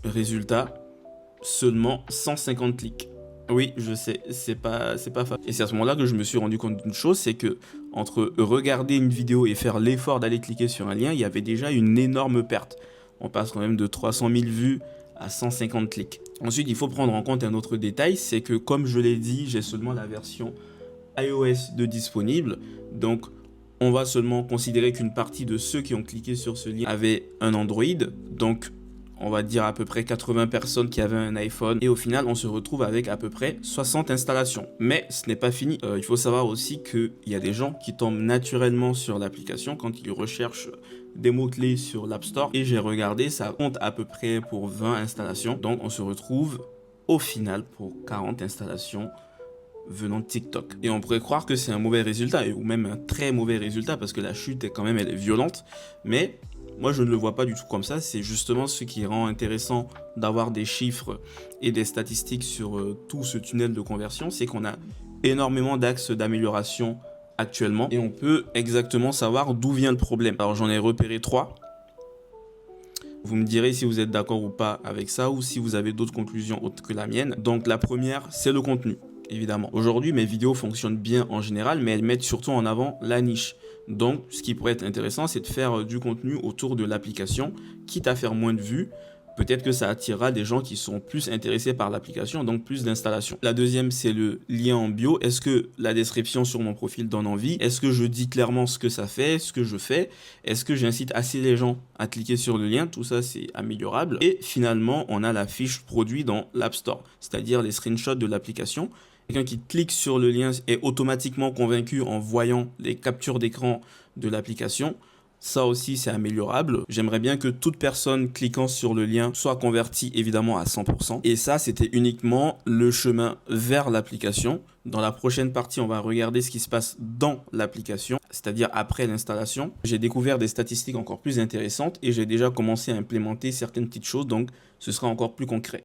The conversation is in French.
Résultat, seulement 150 clics. Oui, je sais, c'est pas facile. Et c'est à ce moment-là que je me suis rendu compte d'une chose, c'est que entre regarder une vidéo et faire l'effort d'aller cliquer sur un lien, il y avait déjà une énorme perte. On passe quand même de 300 000 vues à 150 clics. Ensuite, il faut prendre en compte un autre détail, c'est que comme je l'ai dit, j'ai seulement la version iOS de disponible. Donc, on va seulement considérer qu'une partie de ceux qui ont cliqué sur ce lien avaient un Android. Donc, on va dire à peu près 80 personnes qui avaient un iPhone. Et au final, on se retrouve avec à peu près 60 installations. Mais ce n'est pas fini. Il faut savoir aussi qu'il y a des gens qui tombent naturellement sur l'application quand ils recherchent des mots-clés sur l'App Store. Et j'ai regardé, ça compte à peu près pour 20 installations. Donc, on se retrouve au final pour 40 installations venant de TikTok. Et on pourrait croire que c'est un mauvais résultat, ou même un très mauvais résultat, parce que la chute est quand même, elle est violente. Mais moi, je ne le vois pas du tout comme ça. C'est justement ce qui rend intéressant d'avoir des chiffres et des statistiques sur tout ce tunnel de conversion, c'est qu'on a énormément d'axes d'amélioration actuellement et on peut exactement savoir d'où vient le problème. Alors j'en ai repéré 3. Vous me direz si vous êtes d'accord ou pas avec ça, ou si vous avez d'autres conclusions autres que la mienne. Donc la première, c'est le contenu. Évidemment. Aujourd'hui, mes vidéos fonctionnent bien en général, mais elles mettent surtout en avant la niche. Donc, ce qui pourrait être intéressant, c'est de faire du contenu autour de l'application, quitte à faire moins de vues. Peut-être que ça attirera des gens qui sont plus intéressés par l'application, donc plus d'installations. La deuxième, c'est le lien en bio. Est-ce que la description sur mon profil donne envie? Est-ce que je dis clairement ce que ça fait, ce que je fais? Est-ce que j'incite assez les gens à cliquer sur le lien? Tout ça, c'est améliorable. Et finalement, on a la fiche produit dans l'App Store, c'est-à-dire les screenshots de l'application. Quelqu'un qui clique sur le lien est automatiquement convaincu en voyant les captures d'écran de l'application. Ça aussi, c'est améliorable. J'aimerais bien que toute personne cliquant sur le lien soit convertie évidemment à 100%. Et ça, c'était uniquement le chemin vers l'application. Dans la prochaine partie, on va regarder ce qui se passe dans l'application, c'est-à-dire après l'installation. J'ai découvert des statistiques encore plus intéressantes et j'ai déjà commencé à implémenter certaines petites choses, donc ce sera encore plus concret.